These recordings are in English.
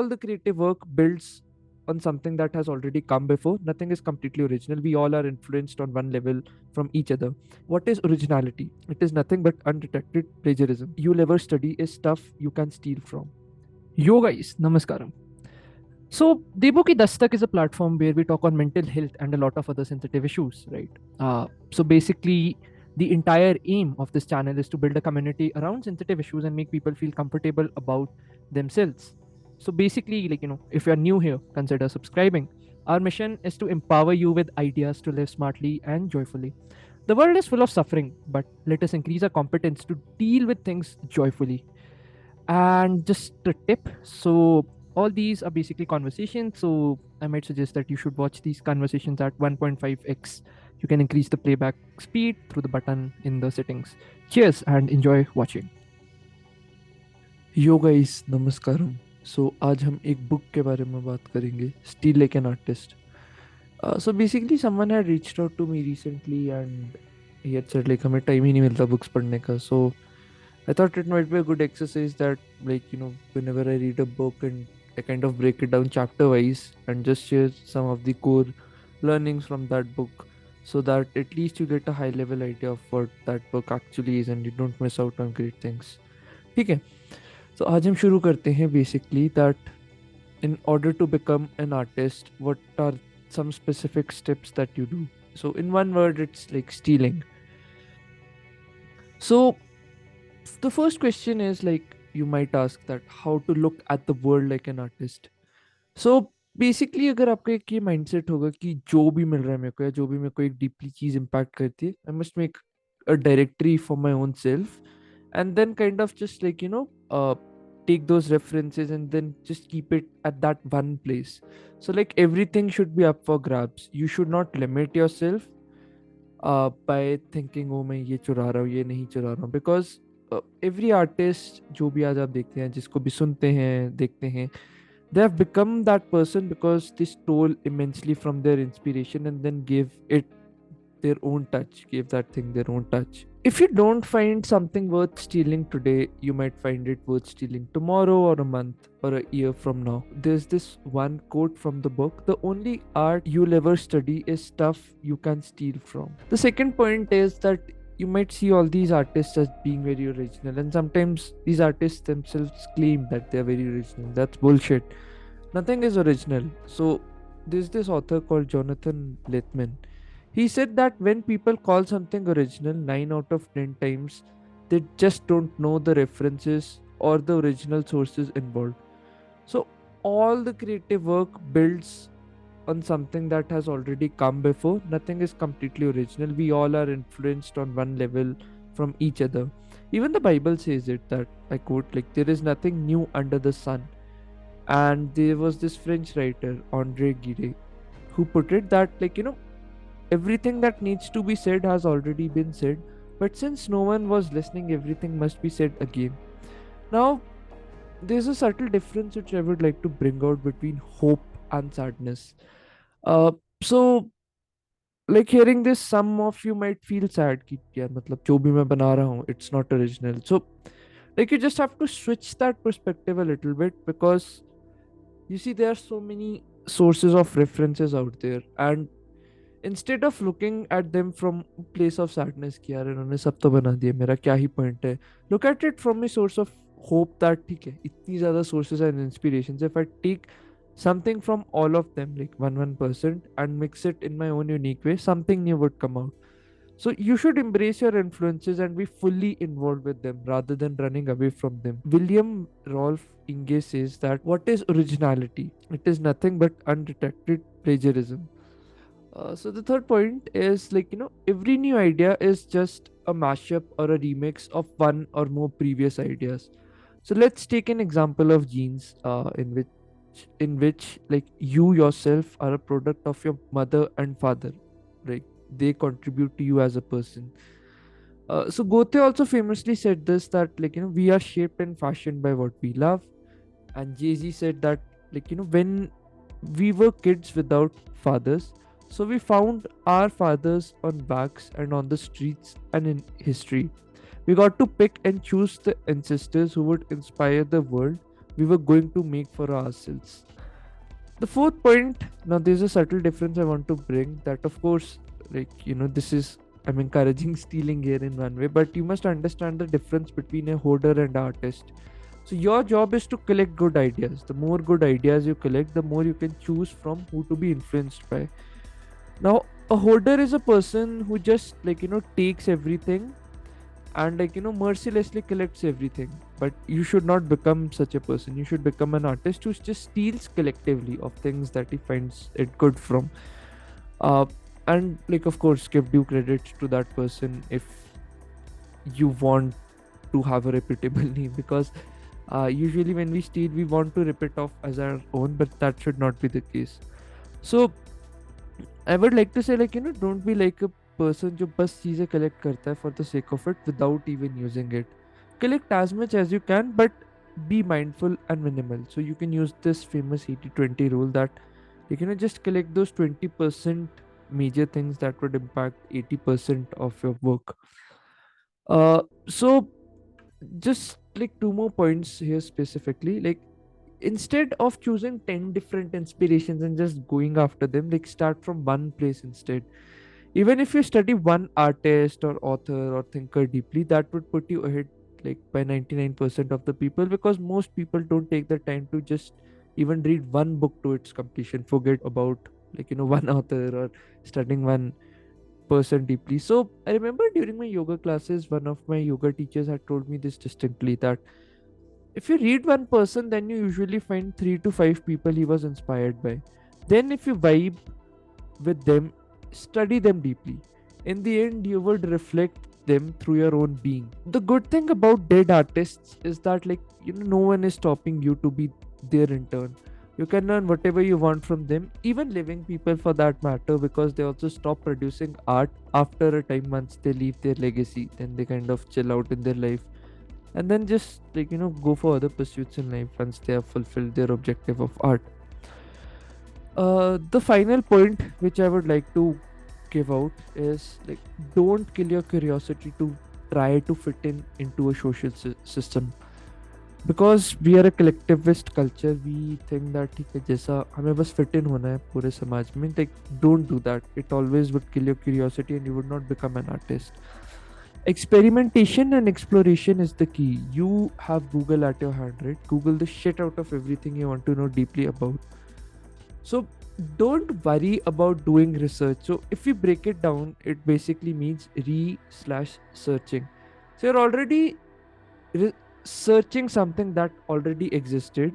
all the creative work builds on something that has already come before. Nothing is completely original. We all are influenced on one level from each other. What is originality? It is nothing but undetected plagiarism. You'll ever study is stuff you can steal from. Yo guys, namaskaram. So, Debukidastak is a platform where we talk on mental health and a lot of other sensitive issues, right? So basically, the entire aim of this channel is to build a community around sensitive issues and make people feel comfortable about themselves. So basically, if you're new here, consider subscribing. Our mission is to empower you with ideas to live smartly and joyfully. The world is full of suffering, but let us increase our competence to deal with things joyfully. And just a tip, so all these are basically conversations, so I might suggest that you should watch these conversations at 1.5x. You can increase the playback speed through the button in the settings. Cheers and enjoy watching. Yo guys नमस्कारम. So आज हम एक book के बारे में बात करेंगे, steal like an artist. So basically someone had reached out to me recently and he had said like हमें टाइम ही नहीं मिलता बुक्स पढ़ने का. So I thought it might be a good exercise that, like, whenever I read a book and I kind of break it down chapter wise and just share some of the core learnings from that book, so that at least you get a high level idea of what that book actually is and you don't miss out on great things. ठीक है. तो आज हम शुरू करते हैं basically that in order to become an artist, what are some specific steps that you do? So in one word, it's like stealing. So the first question is, like, you might ask that how to look at the world like an artist. So basically अगर आपका एक ये mindset होगा कि जो भी मिल रहा है मेरे को या जो भी मेरे को एक डीपली चीज इम्पैक्ट करती है, I must make a directory for my own self and then kind of just like take those references and then just keep it at that one place. So like everything should be up for grabs. You should not limit yourself by thinking oh मैं ये चुरा रहा हूँ ये नहीं चुरा रहा हूँ, because every artist जो भी आज आप देखते हैं जिसको भी सुनते हैं देखते हैं, they have become that person because they stole immensely from their inspiration and then gave it their own touch, gave that thing their own touch. If you don't find something worth stealing today, you might find it worth stealing tomorrow or a month or a year from now. There's this one quote from the book: the only art you'll ever study is stuff you can steal from. The second point is that you might see all these artists as being very original, and sometimes these artists themselves claim that they're very original. That's bullshit. Nothing is original. So there's this author called Jonathan Littman. He said that when people call something original, 9 out of 10 times, they just don't know the references or the original sources involved. So, all the creative work builds on something that has already come before. Nothing is completely original. We all are influenced on one level from each other. Even the Bible says it, that I quote, like, there is nothing new under the sun. And there was this French writer, Andre Gide, who put it that, like, everything that needs to be said has already been said, but since no one was listening, everything must be said again. Now, there's a subtle difference which I would like to bring out between hope and sadness. Uh, so, like hearing this, some of you might feel sad कि यार मतलब जो भी मैं बना रहा हूँ, it's not original. So, like you just have to switch that perspective a little bit, because you see there are so many sources of references out there, and instead of looking at them from place of sadness कि यार इन्होंने सब तो बना दिया मेरा क्या ही point है, look at it from a source of hope that ठीक है इतनी ज़्यादा sources and inspirations, if I take something from all of them like 1% and mix it in my own unique way, something new would come out. So you should embrace your influences and be fully involved with them rather than running away from them. William Rolf Inge says that what is originality? It is nothing but undetected plagiarism. So the third point is like every new idea is just a mashup or a remix of one or more previous ideas. So let's take an example of genes, in which like you yourself are a product of your mother and father, like they contribute to you as a person. So Goethe also famously said this, that like we are shaped and fashioned by what we love, and Jay-Z said that like when we were kids without fathers, so we found our fathers on bags and on the streets and in history. We got to pick and choose the ancestors who would inspire the world we were going to make for ourselves. The fourth point, now there's a subtle difference I want to bring, that of course, like, this is, I'm encouraging stealing here in one way, but you must understand the difference between a hoarder and artist. So your job is to collect good ideas. The more good ideas you collect, the more you can choose from who to be influenced by. Now, a hoarder is a person who just, like, takes everything and, like, mercilessly collects everything. But you should not become such a person. You should become an artist who just steals collectively of things that he finds it good from. uh and, like, of course, give due credit to that person if you want to have a reputable name, because usually when we steal, we want to rip it off as our own, but that should not be the case. So I would like to say, like, don't be like a person जो बस चीजें collect करता है for the sake of it without even using it. Collect as much as you can, but be mindful and minimal. So you can use this famous 80-20 rule that, like, just collect those 20% major things that would impact 80% of your work. So just like two more points here specifically, like, instead of choosing 10 different inspirations and just going after them, like, start from one place instead. Even if you study one artist or author or thinker deeply, that would put you ahead, like, by 99% of the people, because most people don't take the time to just even read one book to its completion, forget about, like, one author or studying one person deeply. So I remember during my yoga classes, one of my yoga teachers had told me this distinctly, that if you read one person, then you usually find 3 to 5 people he was inspired by. Then, if you vibe with them, study them deeply. In the end, you would reflect them through your own being. The good thing about dead artists is that, like, no one is stopping you to be their intern. You can learn whatever you want from them, even living people for that matter, because they also stop producing art after a time once they leave their legacy. Then they kind of chill out in their life and then just, like, go for other pursuits in life once they have fulfilled their objective of art. The final point which I would like to give out is, like, don't kill your curiosity to try to fit in into a social system, because we are a collectivist culture. We think that ठीक है, जैसा हमें बस fit in होना है पूरे समाज में, like, don't do that. It always would kill your curiosity and you would not become an artist. Experimentation and exploration is the key. You have Google at your hand, right? Google the shit out of everything you want to know deeply about. So don't worry about doing research. So if we break it down, it basically means re/slash searching. So you're already searching something that already existed.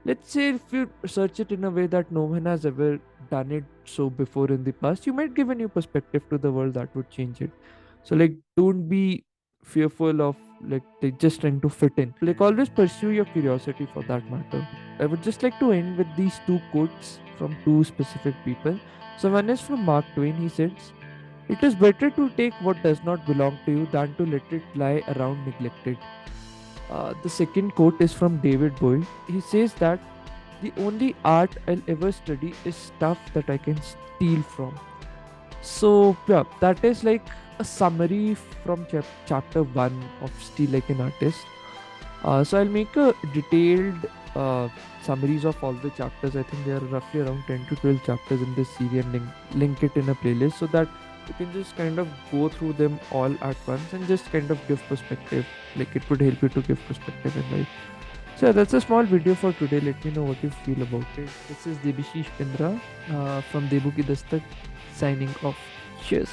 Let's say if you search it in a way that no one has ever done it so before in the past, you might give a new perspective to the world that would change it. So, like, don't be fearful of, like, they just trying to fit in. Like, always pursue your curiosity for that matter. I would just like to end with these two quotes from two specific people. So one is from Mark Twain. He says, "It is better to take what does not belong to you than to let it lie around neglected." The second quote is from David Bowie. He says that the only art I'll ever study is stuff that I can steal from. So, yeah, that is like a summary from chapter 1 of Steal Like an Artist. So, I'll make a detailed summaries of all the chapters. I think there are roughly around 10 to 12 chapters in this series, and link it in a playlist so that you can just kind of go through them all at once and just kind of give perspective. Like, it would help you to give perspective in life. So, yeah, that's a small video for today. Let me know what you feel about it. This is Debishish Pindra from Debukidastak signing off. Cheers.